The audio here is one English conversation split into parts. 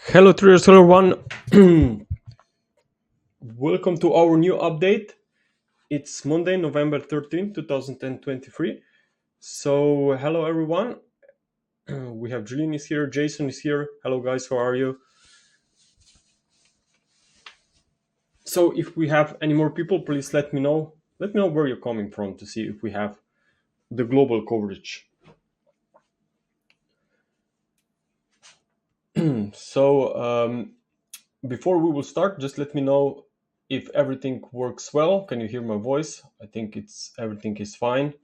Hello traders, hello everyone. Welcome to our new update. It's Monday, November 13, 2023. So hello everyone. We have Julian is here, Jason is here. Hello guys, how are you? So if we have any more people, please let me know. Let me know where you're coming from to see if we have the global coverage. So before we will start, just let me know if everything works well. Can you hear my voice? I think everything is fine.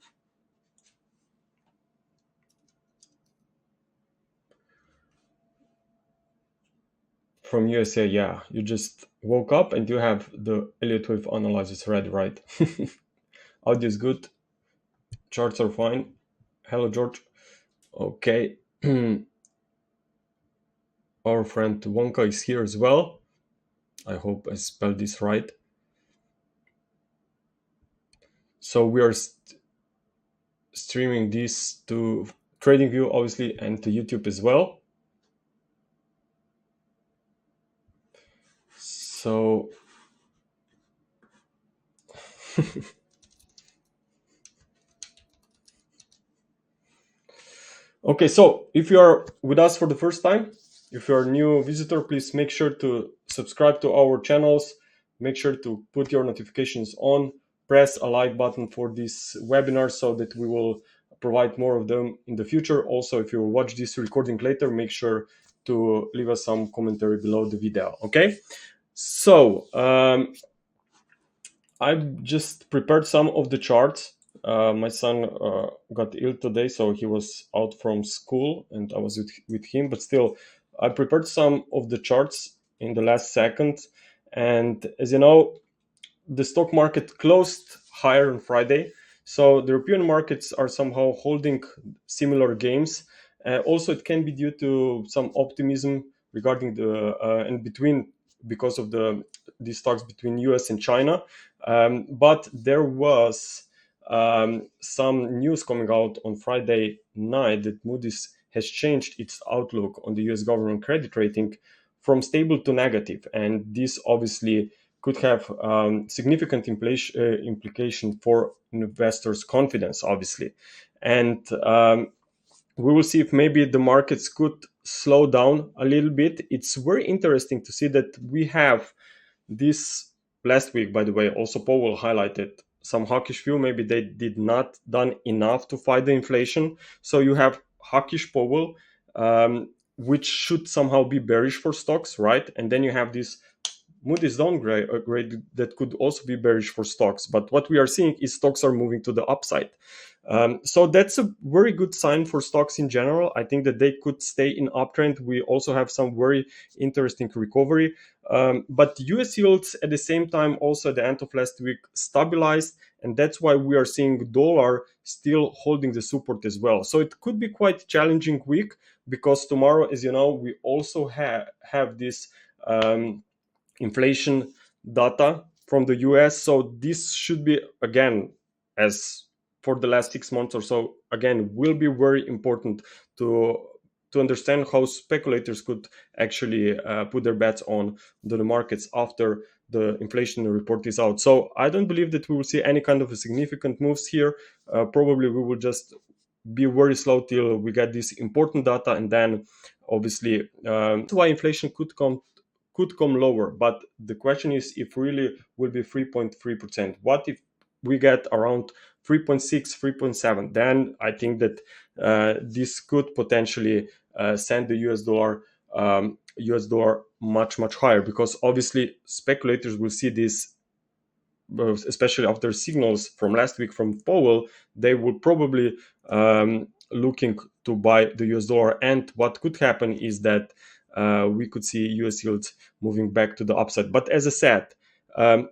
From USA, yeah. You just woke up and you have the Elliott wave analysis ready, right? Audio is good. Charts are fine. Hello, George. Okay. Our friend Wonka is here as well. I hope I spelled this right. So we are streaming this to TradingView, obviously, and to YouTube as well. So okay, so if you are with us for the first time, if you're a new visitor, please make sure to subscribe to our channels. Make sure to put your notifications on. Press a like button for this webinar so that we will provide more of them in the future. Also, if you watch this recording later, make sure to leave us some commentary below the video, okay? So, I've just prepared some of the charts. My son got ill today, so he was out from school and I was with him, but still, I prepared some of the charts in the last second. And as you know, the stock market closed higher on Friday. So the European markets are somehow holding similar gains. Also, it can be due to some optimism regarding the and between because of these talks between US and China. But there was some news coming out on Friday night that Moody's has changed its outlook on the US government credit rating from stable to negative. And this obviously could have significant implication for investors' confidence, obviously. And we will see if maybe the markets could slow down a little bit. It's very interesting to see that we have this last week, by the way, also Powell highlighted some hawkish view. Maybe they did not done enough to fight the inflation. So you have hawkish Powell, which should somehow be bearish for stocks, right? And then you have this Moody's downgrade that could also be bearish for stocks. But what we are seeing is stocks are moving to the upside. So that's a very good sign for stocks in general. I think that they could stay in uptrend. We also have some very interesting recovery. But US yields at the same time also at the end of last week stabilized. And that's why we are seeing dollar still holding the support as well. So it could be quite challenging week because tomorrow, as you know, we also have this inflation data from the US. So this should be, again, as for the last 6 months or so, again, will be very important to understand how speculators could actually put their bets on the markets after the inflation report is out. So I don't believe that we will see any kind of a significant moves here. Probably we will just be very slow till we get this important data, and then obviously that's why inflation could come lower. But the question is if really will be 3.3%. What if we get around 3.6, 3.7? Then I think that this could potentially send the US dollar much higher, because obviously speculators will see this, especially after signals from last week from Powell. They will probably looking to buy the US dollar, and what could happen is that we could see US yields moving back to the upside. But as I said,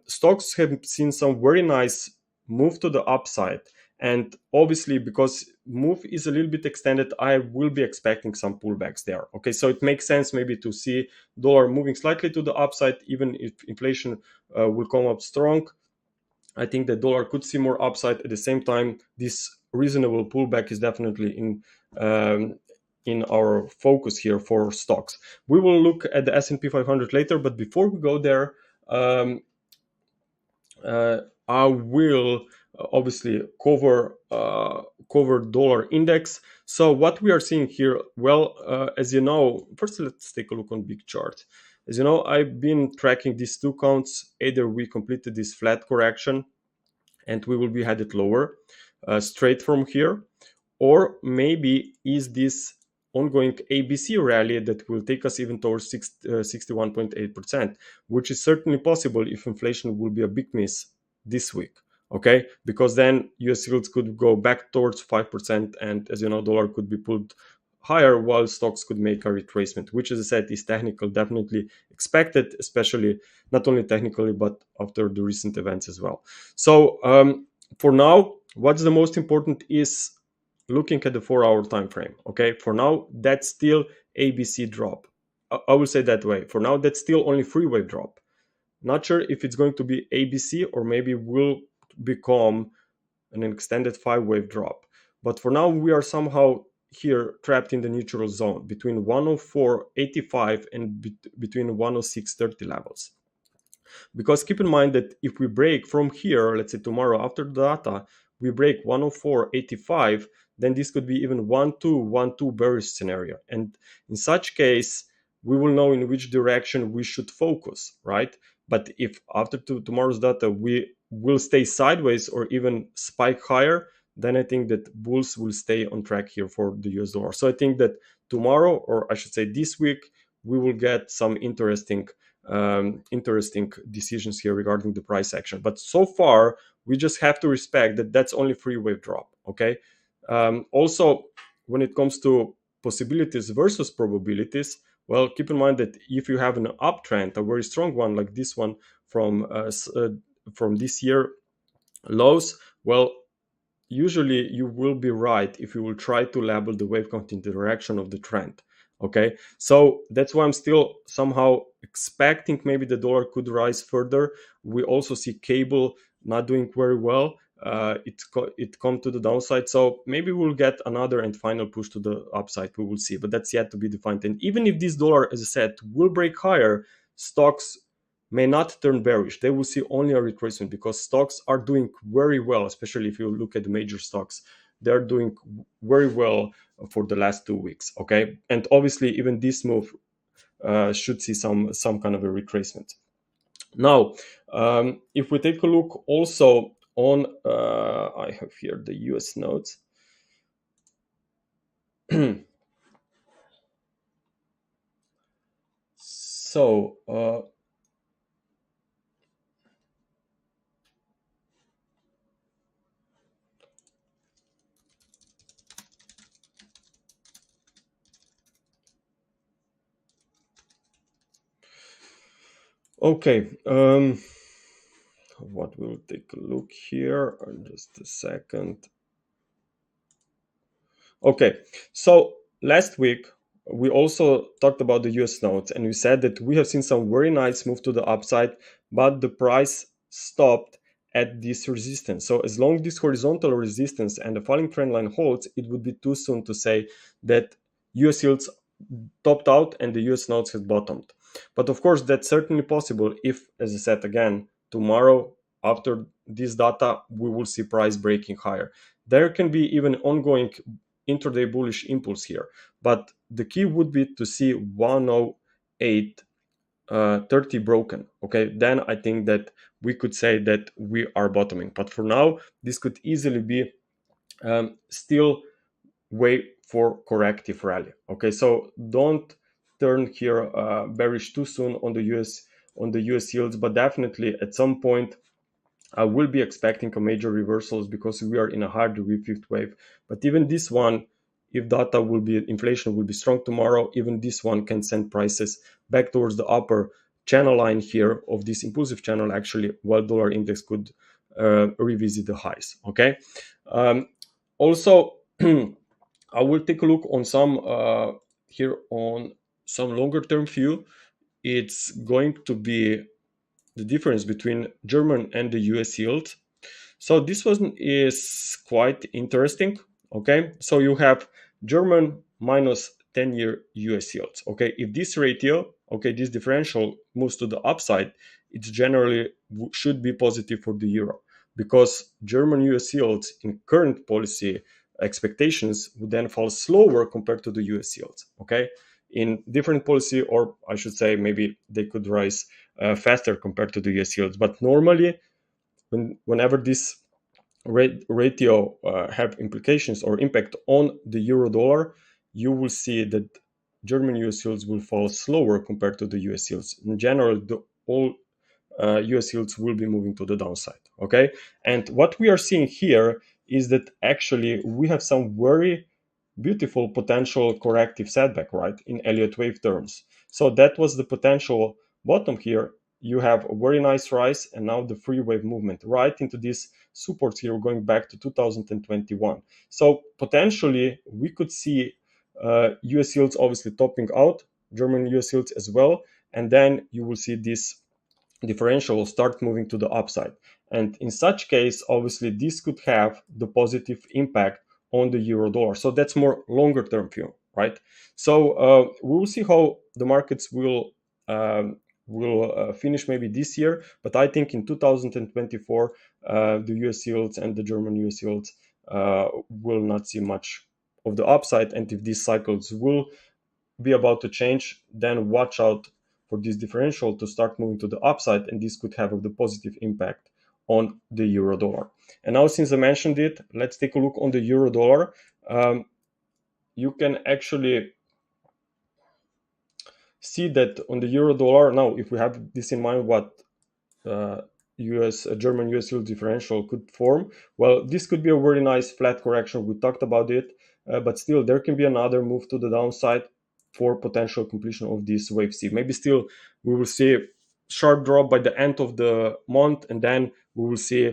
stocks have seen some very nice move to the upside, and obviously because move is a little bit extended, I will be expecting some pullbacks there. Okay, so it makes sense maybe to see dollar moving slightly to the upside, even if inflation will come up strong. I think the dollar could see more upside. At the same time, this reasonable pullback is definitely in our focus here for stocks. We will look at the S&P 500 later, but before we go there, I will obviously cover dollar index. So what we are seeing here, well, as you know, first let's take a look on big chart. As you know, I've been tracking these two counts. Either we completed this flat correction and we will be headed lower straight from here, or maybe is this ongoing ABC rally that will take us even towards 61.8%, which is certainly possible if inflation will be a big miss this week. Okay, because then US yields could go back towards 5%, and as you know, dollar could be pulled higher while stocks could make a retracement, which, as I said, is technical, definitely expected, especially not only technically but after the recent events as well. So for now, what's the most important is looking at the 4-hour time frame. Okay, for now that's still ABC drop. I will say that way. For now that's still only 3-wave drop. Not sure if it's going to be ABC or maybe will become an extended 5-wave drop. But for now we are somehow here trapped in the neutral zone between 104.85 and between 106.30 levels. Because keep in mind that if we break from here, let's say tomorrow after the data, we break 104.85, then this could be even 1-2 bearish scenario. And in such case, we will know in which direction we should focus, right? But if after tomorrow's data, we will stay sideways or even spike higher, then I think that bulls will stay on track here for the US dollar. So I think that tomorrow, or I should say this week, we will get some interesting decisions here regarding the price action. But so far, we just have to respect that that's only 3-wave drop. Okay. Also, when it comes to possibilities versus probabilities, well, keep in mind that if you have an uptrend, a very strong one like this one from this year lows, well, usually you will be right if you will try to label the wave count in the direction of the trend. Okay, so that's why I'm still somehow expecting maybe the dollar could rise further. We also see cable not doing very well. It come to the downside, so maybe we'll get another and final push to the upside. We will see, but that's yet to be defined. And even if this dollar, as I said, will break higher, stocks may not turn bearish. They will see only a retracement because stocks are doing very well, especially if you look at the major stocks. They're doing very well for the last 2 weeks. Okay, and obviously even this move should see some kind of a retracement. Now, if we take a look also on, I have here the US notes. So okay, what we'll take a look here in just a second. Okay, so last week we also talked about the US notes, and we said that we have seen some very nice move to the upside, but the price stopped at this resistance. So as long as this horizontal resistance and the falling trend line holds, it would be too soon to say that US yields topped out and the US notes have bottomed. But of course, that's certainly possible if, as I said again, tomorrow after this data, we will see price breaking higher. There can be even ongoing intraday bullish impulse here, but the key would be to see 108.30 broken. Okay, then I think that we could say that we are bottoming. But for now, this could easily be still wait for corrective rally. Okay, so don't turn here bearish too soon on the US yields, but definitely at some point I will be expecting a major reversals because we are in a hard fifth wave. But even this one, if inflation will be strong tomorrow, even this one can send prices back towards the upper channel line here of this impulsive channel, actually, while dollar index could revisit the highs. Okay. Also, I will take a look on some here on some longer term view. It's going to be the difference between German and the US yield. So this one is quite interesting. Okay, so you have German minus 10-year US yields. Okay, if this ratio, okay, this differential moves to the upside, it generally should be positive for the euro, because German US yields in current policy expectations would then fall slower compared to the US yields. Okay, in different policy, or I should say maybe they could rise faster compared to the US yields. But normally, whenever this ratio have implications or impact on the euro dollar, you will see that German US yields will fall slower compared to the US yields. In general, all US yields will be moving to the downside. Okay, and what we are seeing here is that actually we have some very beautiful potential corrective setback, right, in Elliott wave terms. So that was the potential bottom here. You have a very nice rise, and now the free wave movement right into this support here going back to 2021. So potentially we could see US yields obviously topping out, German US yields as well, and then you will see this differential will start moving to the upside. And in such case, obviously, this could have the positive impact on the euro dollar. So that's more longer term view, right? So we will see how the markets will finish maybe this year. But I think in 2024, the US yields and the German US yields will not see much of the upside. And if these cycles will be about to change, then watch out for this differential to start moving to the upside, and this could have the positive impact on the euro dollar. And now, since I mentioned it, let's take a look on the euro dollar. You can actually see that on the euro dollar, now if we have this in mind, what German US yield differential could form, well, this could be a very nice flat correction. We talked about it, but still there can be another move to the downside for potential completion of this wave C. Maybe still we will see sharp drop by the end of the month, and then we will see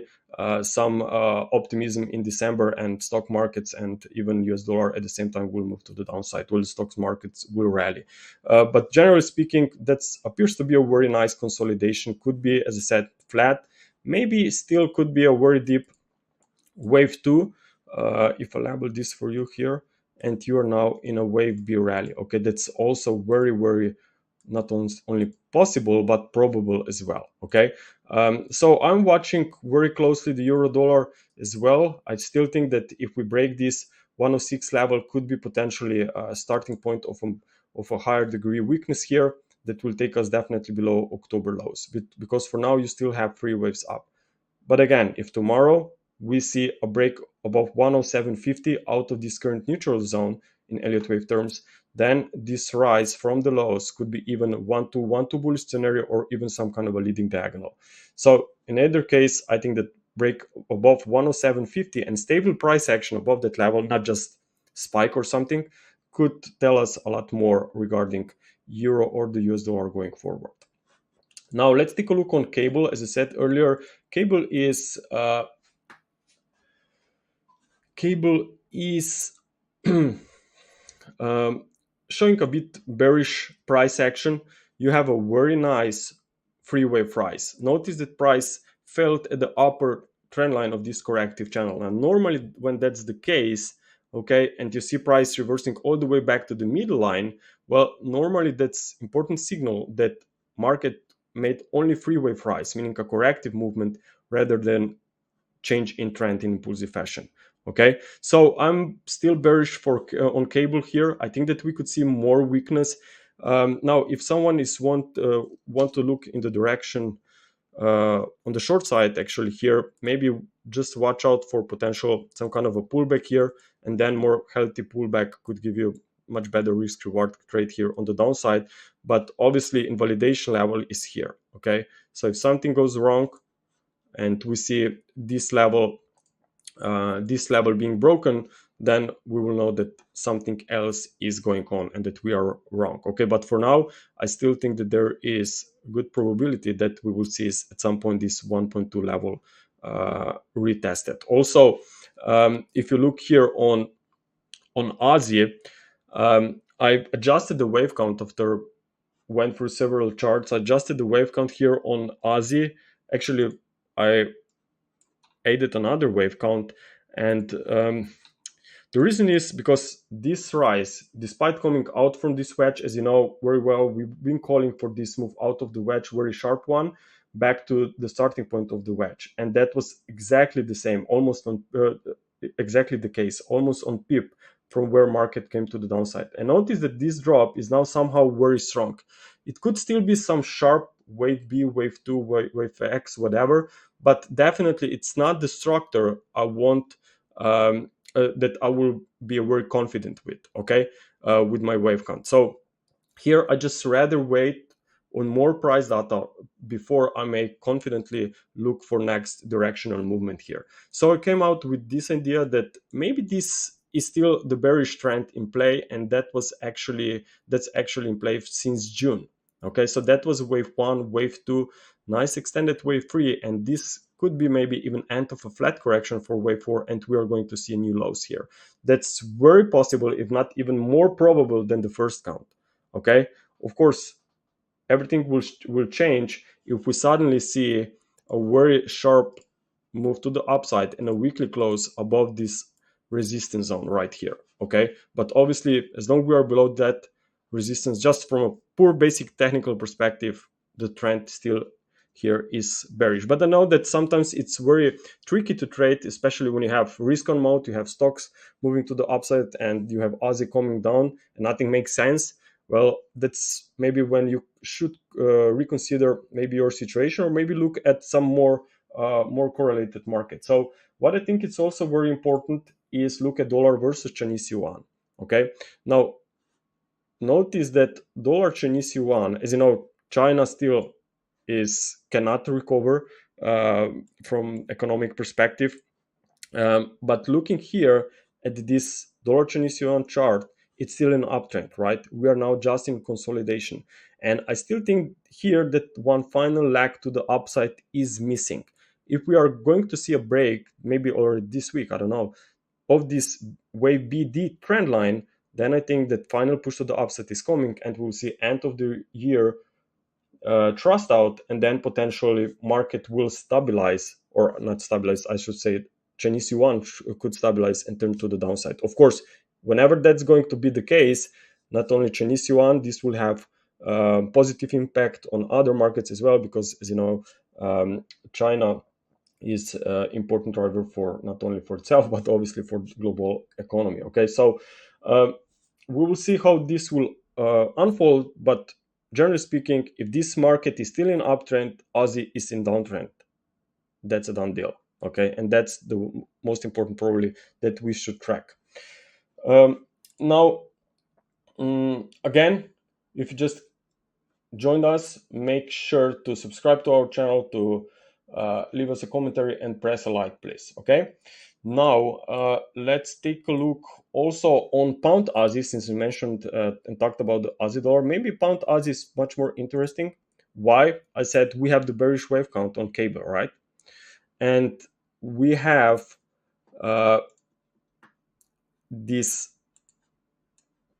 some optimism in December, and stock markets and even US dollar at the same time will move to the downside, while the stock markets will rally. But generally speaking, that appears to be a very nice consolidation. Could be, as I said, flat. Maybe still could be a very deep wave 2. If I label this for you here, and you are now in a wave B rally. Okay, that's also very, very not only possible but probable as well. Okay, so I'm watching very closely the euro dollar as well. I still think that if we break this 106 level, could be potentially a starting point of a higher degree weakness here that will take us definitely below October lows, because for now you still have 3 waves up. But again, if tomorrow we see a break above 107.50 out of this current neutral zone in Elliott wave terms, then this rise from the lows could be even 1-2 bullish scenario, or even some kind of a leading diagonal. So in either case, I think that break above 107.50 and stable price action above that level, not just spike or something, could tell us a lot more regarding euro or the US dollar going forward. Now let's take a look on cable. As I said earlier, cable is showing a bit bearish price action. You have a very nice free wave rise. Notice that price fell at the upper trend line of this corrective channel. And normally when that's the case, okay, and you see price reversing all the way back to the middle line, well, normally that's important signal that market made only free wave rise, meaning a corrective movement rather than change in trend in impulsive fashion. Okay, so I'm still bearish on cable here. I think that we could see more weakness. Now, if someone is want to look in the direction on the short side, actually here, maybe just watch out for potential some kind of a pullback here, and then more healthy pullback could give you much better risk reward trade here on the downside. But obviously invalidation level is here. Okay, so if something goes wrong and we see this level being broken, then we will know that something else is going on and that we are wrong. Okay, but for now, I still think that there is good probability that we will see at some point this 1.2 level retested. Also, if you look here on AUSD, I adjusted the wave count after went through several charts. I adjusted the wave count here on AUSD. Actually, I added another wave count, and The reason is because this rise, despite coming out from this wedge, as you know very well, we've been calling for this move out of the wedge, very sharp one, back to the starting point of the wedge. And that was exactly the same, almost on exactly the case, almost on pip from where market came to the downside. And notice that this drop is now somehow very strong. It could still be some sharp wave B, wave 2, wave X, whatever, but definitely it's not the structure I want that I will be very confident with, okay, with my wave count. So here I just rather wait on more price data before I may confidently look for next directional movement here. So I came out with this idea that maybe this is still the bearish trend in play, and that's actually in play since June. Okay, so that was wave 1, wave 2, nice extended wave 3, and this could be maybe even end of a flat correction for wave 4, and we are going to see new lows here. That's very possible, if not even more probable than the first count. Okay, of course, everything will change if we suddenly see a very sharp move to the upside and a weekly close above this resistance zone right here. Okay, but obviously, as long as we are below that resistance, just from a poor basic technical perspective, the trend still here is bearish. But I know that sometimes it's very tricky to trade, especially when you have risk on mode, you have stocks moving to the upside, and you have Aussie coming down, and nothing makes sense. Well, that's maybe when you should reconsider maybe your situation, or maybe look at some more correlated market. So what I think it's also very important is look at dollar versus Chinese yuan. Okay, now notice that dollar Chinese yuan, as you know, China still cannot recover from economic perspective. But looking here at this dollar Chinese yuan chart, it's still an uptrend, right? We are now just in consolidation. And I still think here that one final leg to the upside is missing. If we are going to see a break, maybe already this week, I don't know, of this wave BD trend line, then I think that final push to the upside is coming, and we'll see end of the year trust out, and then potentially market will stabilize, or not stabilize, I should say, Chinese yuan could stabilize and turn to the downside. Of course, whenever that's going to be the case, not only Chinese yuan, this will have positive impact on other markets as well, because as you know, China is important driver for not only for itself but obviously for global economy. Okay, so we will see how this will unfold, but generally speaking, if this market is still in uptrend, Aussie is in downtrend. That's a done deal. Okay, and that's the most important probably that we should track. Now, again, if you just joined us, make sure to subscribe to our channel, to leave us a commentary and press a like, please. Okay, now let's take a look also on pound Aussie, since we mentioned and talked about the Aussie dollar. Maybe pound Aussie is much more interesting. Why? I said we have the bearish wave count on cable, right? And we have this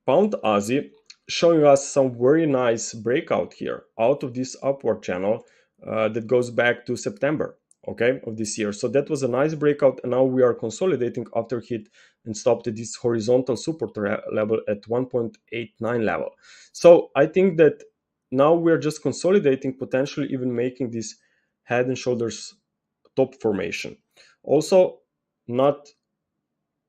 pound Aussie showing us some very nice breakout here out of this upward channel that goes back to September, okay, of this year. So that was a nice breakout, and now we are consolidating after hit and stopped at this horizontal support level at 1.89 level. So I think that now we're just consolidating, potentially even making this head and shoulders top formation. Also, not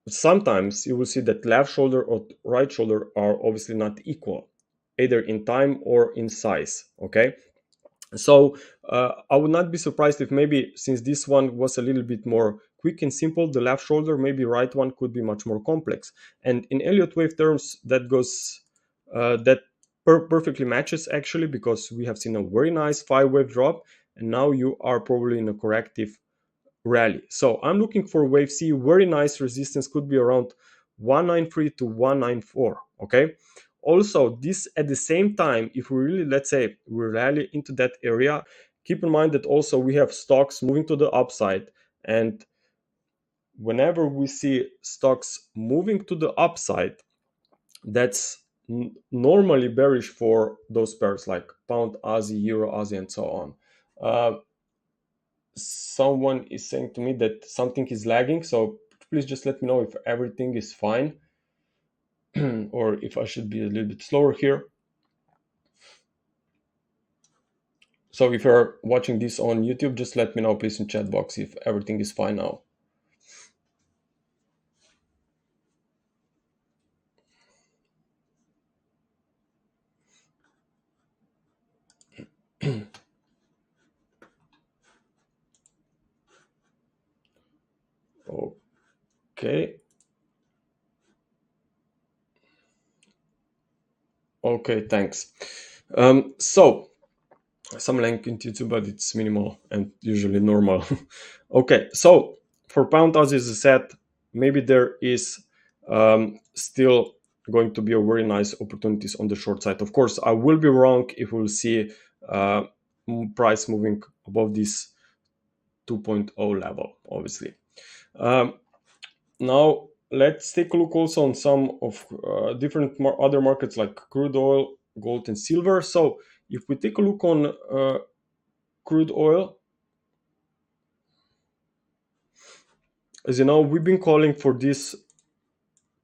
sometimes you will see that left shoulder or right shoulder are obviously not equal, either in time or in size. Okay, so I would not be surprised if maybe, since this one was a little bit more quick and simple, the left shoulder, maybe right one could be much more complex. And in Elliott wave terms, that goes perfectly matches actually, because we have seen a very nice 5-wave drop, and now you are probably in a corrective rally. So I'm looking for wave C. Very nice resistance could be around 193 to 194. Okay, also this at the same time, if we really, let's say, we rally into that area, keep in mind that also we have stocks moving to the upside, and whenever we see stocks moving to the upside, that's normally bearish for those pairs like pound Aussie, euro Aussie, and so on. Someone is saying to me that something is lagging, so please just let me know if everything is fine or if I should be a little bit slower here. So if you're watching this on YouTube, just let me know please in chat box if everything is fine now. Okay. Okay, thanks. So some link into YouTube, but it's minimal and usually normal. Okay, so for pound Aussie, as I said, maybe there is still going to be a very nice opportunities on the short side. Of course, I will be wrong if we'll see price moving above this 2.0 level, obviously. Now let's take a look also on some of different other markets like crude oil, gold, and silver. So if we take a look on crude oil, as you know, we've been calling for this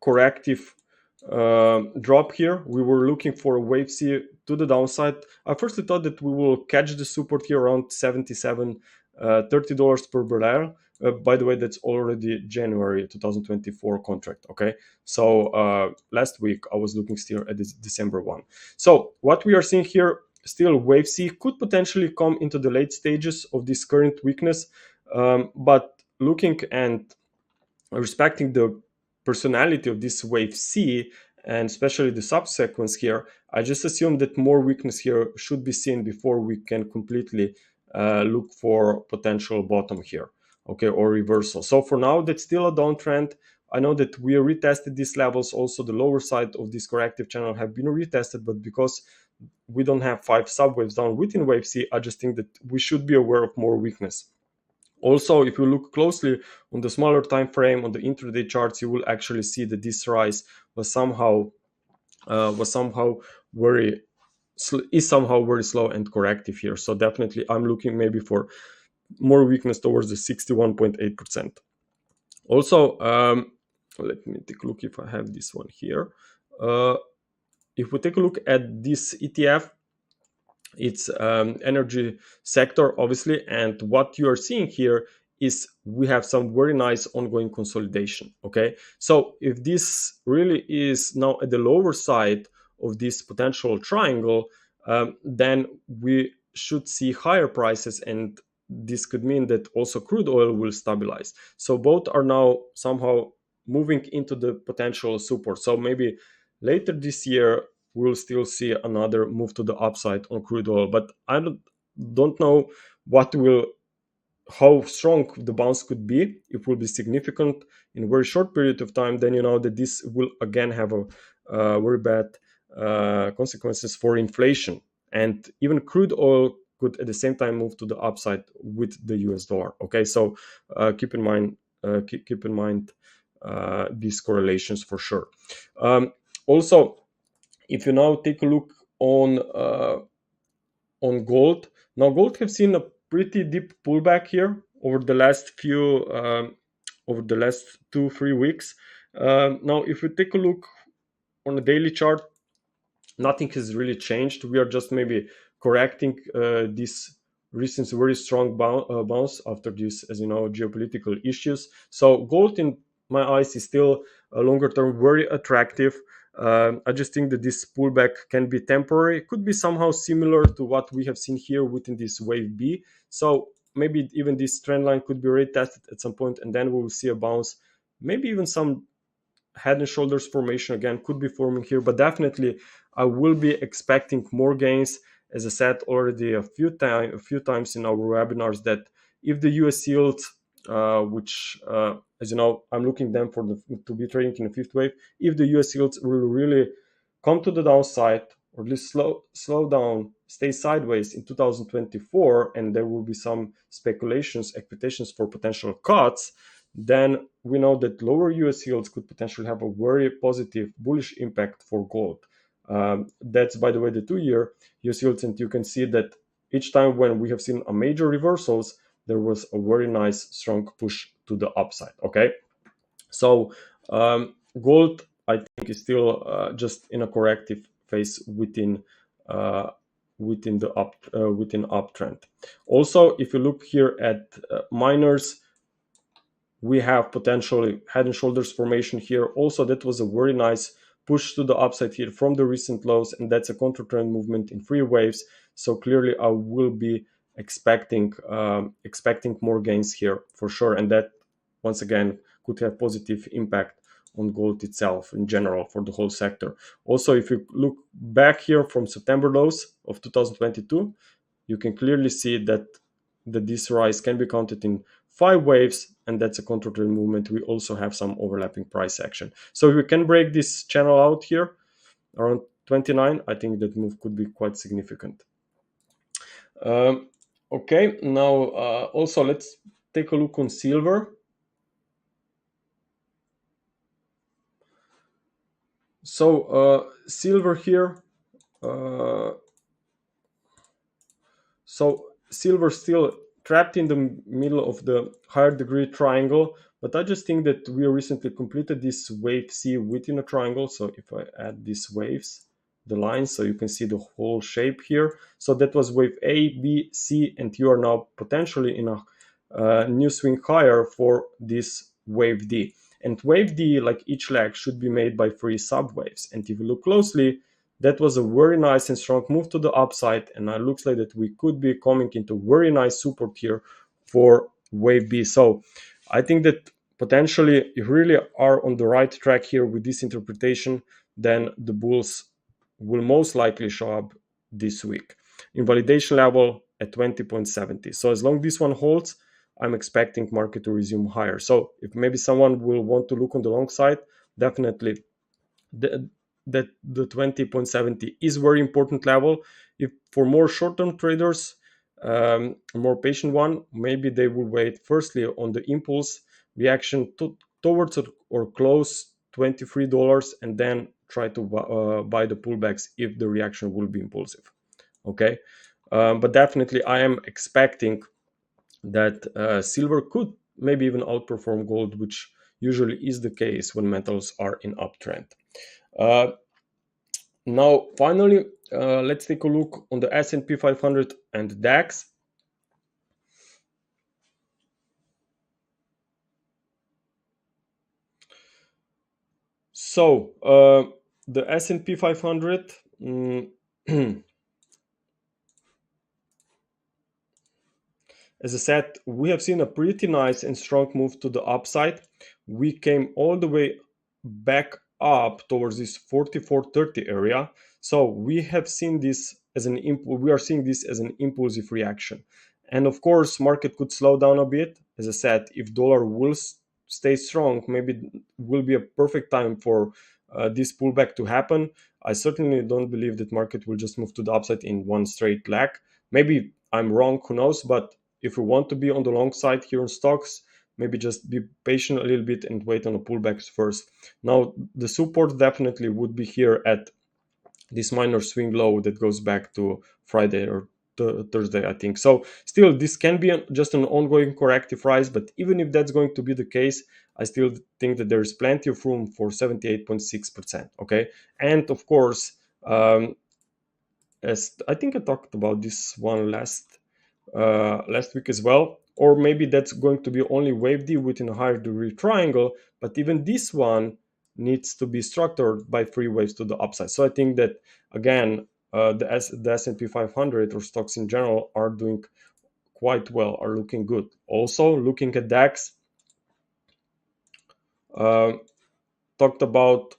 corrective drop here. We were looking for a wave C to the downside. I first thought that we will catch the support here around $77-$30 per barrel. By the way, that's already January 2024 contract. Okay, so last week I was looking still at this December one. So what we are seeing here, still wave C could potentially come into the late stages of this current weakness, but looking and respecting the personality of this wave C and especially the subsequence here, I just assume that more weakness here should be seen before we can completely look for potential bottom here, okay, or reversal. So for now, that's still a downtrend. I know that we retested these levels. Also, the lower side of this corrective channel have been retested, but because we don't have 5 subwaves down within wave C, I just think that we should be aware of more weakness. Also, if you look closely on the smaller time frame on the intraday charts, you will actually see that this rise was somehow very slow and corrective here. So definitely, I'm looking maybe for more weakness towards the 61.8%. Also, let me take a look if I have this one here. If we take a look at this ETF, it's energy sector, obviously, and what you are seeing here is we have some very nice ongoing consolidation. Okay, so if this really is now at the lower side of this potential triangle, then we should see higher prices, and this could mean that also crude oil will stabilize. So both are now somehow moving into the potential support. So maybe later this year we'll still see another move to the upside on crude oil, but I don't know how strong the bounce could be. If it will be significant in a very short period of time, then you know that this will again have a very bad consequences for inflation, and even crude oil could at the same time move to the upside with the US dollar. Okay, so keep in mind these correlations for sure. Also, if you now take a look on gold, now gold have seen a pretty deep pullback here over the last 2-3 weeks. Now, if we take a look on the daily chart, nothing has really changed. We are just maybe correcting this recent very strong bounce after this, as you know, geopolitical issues. So gold, in my eyes, is still a longer term very attractive. I just think that this pullback can be temporary. It could be somehow similar to what we have seen here within this wave B. So maybe even this trend line could be retested at some point, and then we will see a bounce. Maybe even some head and shoulders formation again could be forming here, but definitely I will be expecting more gains. As I said already a few times in our webinars, that if the US yield, which as you know, I'm looking them to be trading in a fifth wave, if the US yields will really come to the downside, or at least slow down, stay sideways in 2024, and there will be some expectations for potential cuts, then we know that lower US yields could potentially have a very positive bullish impact for gold. That's, by the way, the 2-year US yields, and you can see that each time when we have seen a major reversals, there was a very nice strong push to the upside. Okay, So gold, I think, is still just in a corrective phase within within uptrend. Also, if you look here at miners, we have potentially head and shoulders formation here. Also, that was a very nice push to the upside here from the recent lows, and that's a counter trend movement in 3 waves. So clearly, I will be expecting more gains here for sure, and that once again could have positive impact on gold itself in general for the whole sector. Also, if you look back here from September lows of 2022, you can clearly see that this rise can be counted in 5 waves, and that's a counter trend movement. We also have some overlapping price action. So if we can break this channel out here around 29, I think that move could be quite significant. Okay, now also let's take a look on silver. So silver here, so silver still trapped in the middle of the higher degree triangle, but I just think that we recently completed this wave C within a triangle. So if I add these waves, the lines, so you can see the whole shape here. So that was wave A, B, C, and you are now potentially in a new swing higher for this wave D. And wave D, like each leg, should be made by 3 subwaves. And if you look closely, that was a very nice and strong move to the upside, and it looks like that we could be coming into very nice support here for wave B. So I think that potentially, if we really are on the right track here with this interpretation, then the bulls will most likely show up this week. Invalidation level at 20.70. So as long as this one holds, I'm expecting market to resume higher. So if maybe someone will want to look on the long side, definitely that the 20.70 is very important level. If for more short-term traders, more patient one, maybe they will wait firstly on the impulse reaction towards or close $23, and then try to buy the pullbacks if the reaction will be impulsive. Okay, but definitely I am expecting that silver could maybe even outperform gold, which usually is the case when metals are in uptrend. Now, finally, let's take a look on the S&P 500 and DAX. So, the S&P 500, as I said, we have seen a pretty nice and strong move to the upside. We came all the way back up towards this 44.30 area. So we have seen this as an we are seeing this as an impulsive reaction. And of course, market could slow down a bit. As I said, if dollar will stay strong, maybe will be a perfect time for this pullback to happen. I certainly don't believe that market will just move to the upside in one straight leg. Maybe I'm wrong, who knows, but if we want to be on the long side here in stocks, maybe just be patient a little bit and wait on the pullbacks first. Now, the support definitely would be here at this minor swing low that goes back to Friday or Thursday, I think. So still, this can be just an ongoing corrective rise, but even if that's going to be the case, I still think that there is plenty of room for 78.6%. Okay, and of course, as I think I talked about this one last week as well, or maybe that's going to be only wave D within a higher degree triangle, but even this one needs to be structured by 3 waves to the upside. So I think that again, the S&P 500 or stocks in general are doing quite well, are looking good. Also, looking at DAX, talked about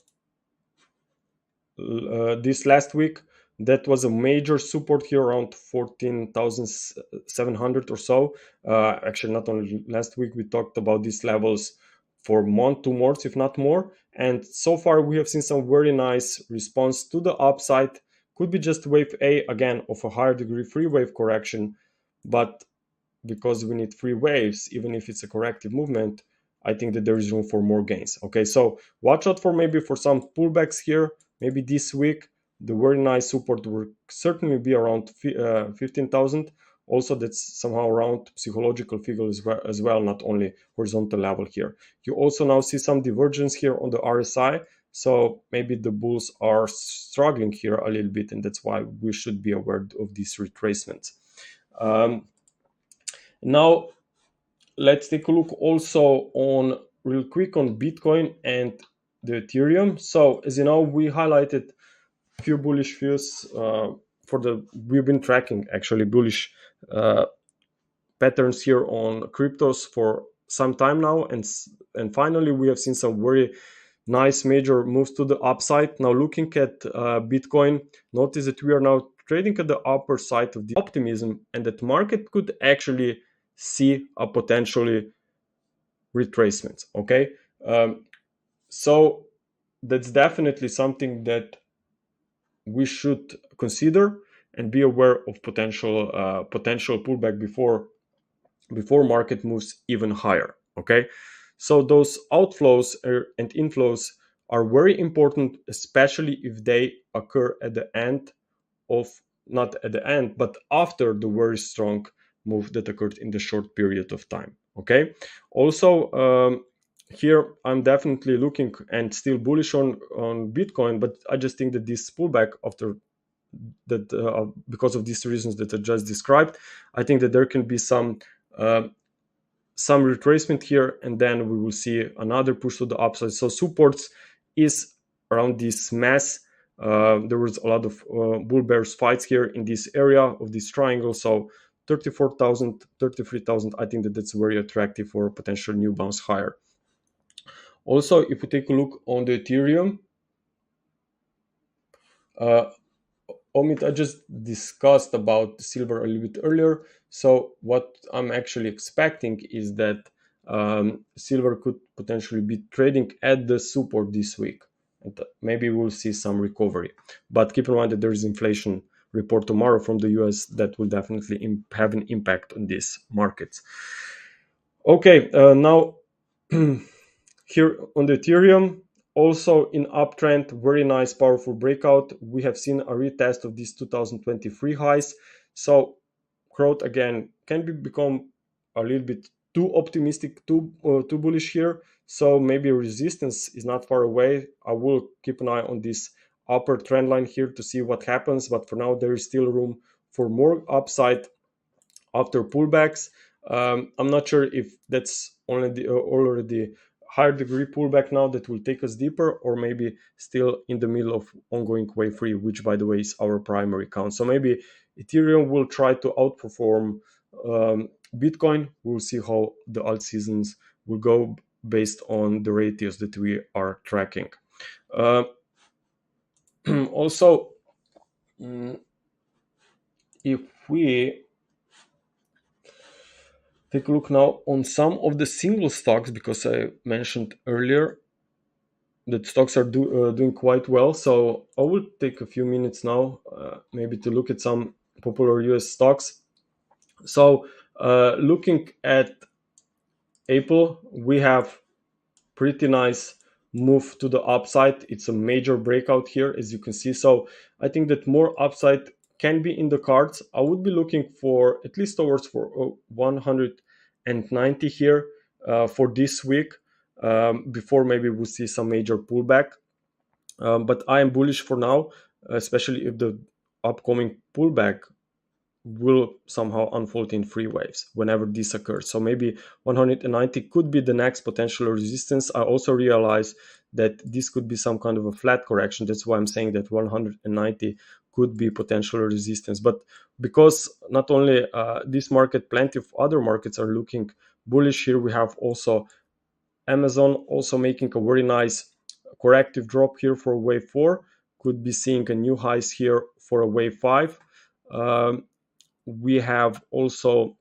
this last week. That was a major support here around 14,700 or so. Actually, not only last week, we talked about these levels for two months, if not more. And so far, we have seen some very nice response to the upside. Could be just wave A, again, of a higher degree 3 wave correction. But because we need 3 waves, even if it's a corrective movement, I think that there is room for more gains. Okay, so watch out for maybe for some pullbacks here. Maybe this week, the very nice support will certainly be around 15,000. Also, that's somehow around psychological figure as well, not only horizontal level here. You also now see some divergence here on the RSI. So maybe the bulls are struggling here a little bit, and that's why we should be aware of these retracements. Now, let's take a look also on real quick on Bitcoin and the Ethereum. So as you know, we highlighted a few bullish views we've been tracking actually bullish patterns here on cryptos for some time now, and finally we have seen some very nice major moves to the upside. Now looking at Bitcoin, notice that we are now trading at the upper side of the optimism, and that market could actually see a potentially retracement. Okay, so that's definitely something that we should consider and be aware of potential pullback before market moves even higher. Okay, so those outflows and inflows are very important, especially if they occur at the end of, not at the end, but after the very strong move that occurred in the short period of time. Okay, also here I'm definitely looking and still bullish on Bitcoin, but I just think that this pullback after that because of these reasons that I just described, I think that there can be some retracement here, and then we will see another push to the upside. So supports is around this mass. There was a lot of bull bears fights here in this area of this triangle. So 34,000, 33,000, I think that that's very attractive for a potential new bounce higher. Also, if we take a look on the Ethereum, Omid, I just discussed about silver a little bit earlier. So what I'm actually expecting is that silver could potentially be trading at the support this week, and maybe we'll see some recovery. But keep in mind that there is inflation report tomorrow from the US that will definitely have an impact on these markets. Okay, now here on the Ethereum, also in uptrend, very nice, powerful breakout. We have seen a retest of these 2023 highs. So growth again can become a little bit too optimistic, too bullish here. So maybe resistance is not far away. I will keep an eye on this upper trend line here to see what happens. But for now, there is still room for more upside after pullbacks. I'm not sure if that's already higher degree pullback now that will take us deeper, or maybe still in the middle of ongoing wave 3, which by the way is our primary count. So maybe Ethereum will try to outperform Bitcoin. We'll see how the alt seasons will go based on the ratios that we are tracking. Also, if we take a look now on some of the single stocks, because I mentioned earlier that stocks are doing quite well. So I will take a few minutes now, maybe to look at some popular US stocks. So looking at Apple, we have pretty nice move to the upside. It's a major breakout here, as you can see. So I think that more upside can be in the cards. I would be looking for at least towards for 190 here for this week, before maybe we'll see some major pullback. But I am bullish for now, especially if the upcoming pullback will somehow unfold in 3 waves whenever this occurs. So maybe 190 could be the next potential resistance. I also realize that this could be some kind of a flat correction. That's why I'm saying that 190 could be potential resistance. But because not only this market, plenty of other markets are looking bullish here. We have also Amazon also making a very nice corrective drop here for wave 4. Could be seeing a new highs here for a wave 5. We have also,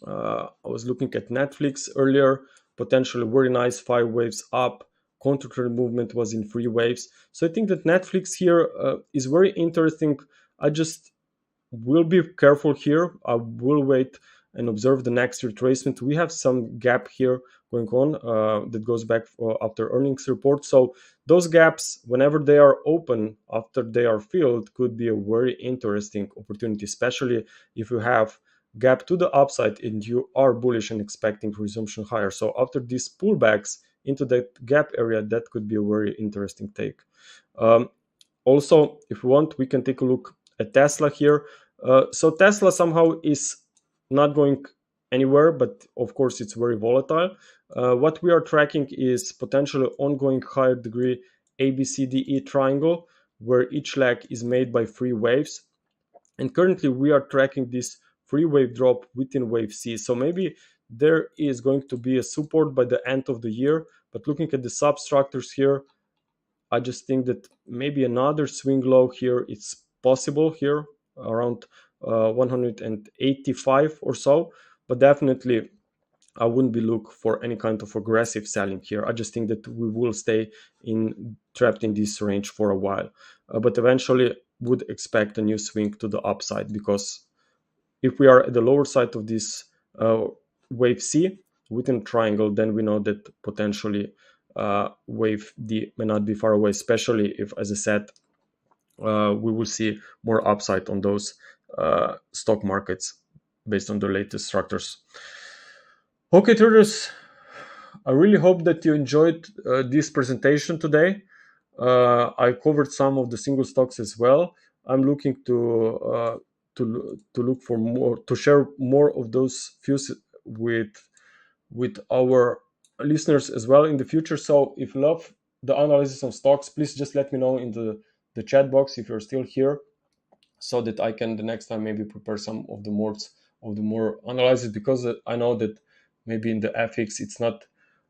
I was looking at Netflix earlier, potentially very nice 5 waves up. Counter trend movement was in 3 waves. So I think that Netflix here is very interesting. I just will be careful here. I will wait and observe the next retracement. We have some gap here going on that goes back after earnings report. So those gaps, whenever they are open after they are filled, could be a very interesting opportunity, especially if you have gap to the upside and you are bullish and expecting resumption higher. So after these pullbacks into that gap area, that could be a very interesting take. Also, if we want, we can take a look at Tesla here. So Tesla somehow is not going anywhere, but of course it's very volatile. What we are tracking is potentially ongoing higher degree ABCDE triangle, where each leg is made by 3 waves. And currently we are tracking this 3 wave drop within wave C. So maybe there is going to be a support by the end of the year. But looking at the substructures here, I just think that maybe another swing low here, it's possible here around 185 or so. But definitely I wouldn't be looking for any kind of aggressive selling here. I just think that we will stay trapped in this range for a while. But eventually would expect a new swing to the upside, because if we are at the lower side of this wave C within triangle, then we know that potentially wave D may not be far away, especially if, as I said, we will see more upside on those stock markets based on the latest structures. Okay, traders, I really hope that you enjoyed this presentation today. I covered some of the single stocks as well. I'm looking to look for more, to share more of those views with our listeners as well in the future. So if you love the analysis of stocks, please just let me know in the chat box if you're still here, so that I can the next time maybe prepare some of the more analysis, because I know that maybe in the FX it's not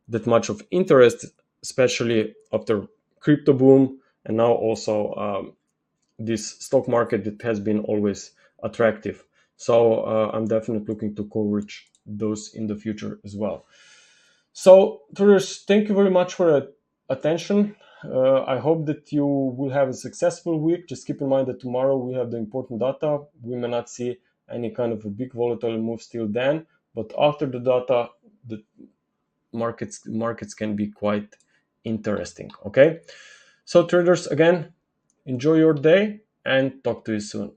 that much of interest, especially after crypto boom and now also this stock market that has been always attractive. So I'm definitely looking to coverage those in the future as well. So traders, thank you very much for your attention. I hope that you will have a successful week. Just keep in mind that tomorrow we have the important data. We may not see any kind of a big volatile move still then, but after the data, the markets can be quite interesting. Okay, so traders, again, enjoy your day and talk to you soon.